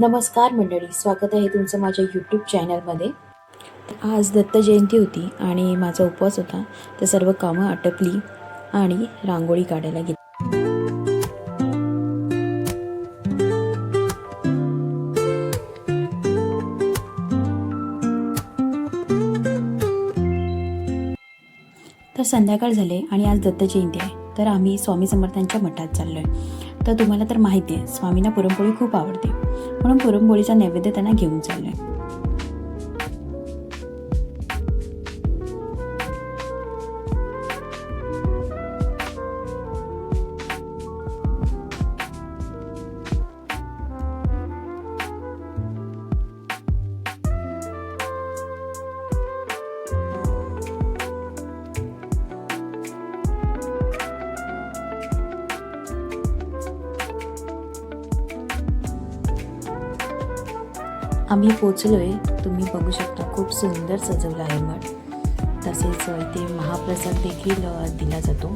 नमस्कार मंडळी, स्वागत आहे तुमचं माझ्या यूट्यूब चॅनलमध्ये. आज दत्त जयंती होती आणि माझा उपवास होता, तर सर्व कामं आटपली आणि रांगोळी काढायला घेतली. तर संध्याकाळ झाले आणि आज दत्त जयंती आहे, तर आम्ही स्वामी समर्थांच्या मठात चाललो आहे. तर तुम्हाला तर माहिती आहे, स्वामींना पुरणपोळी खूप आवडते, म्हणून पुरणपोळीचा नैवेद्य त्यांना घेऊन चाललो आहे. आम्ही पोचलो आहे, तुम्ही बघू शकता खूप सुंदर सजवलं आहे मठ. तसेच इथे महाप्रसाद देखील दिला जातो.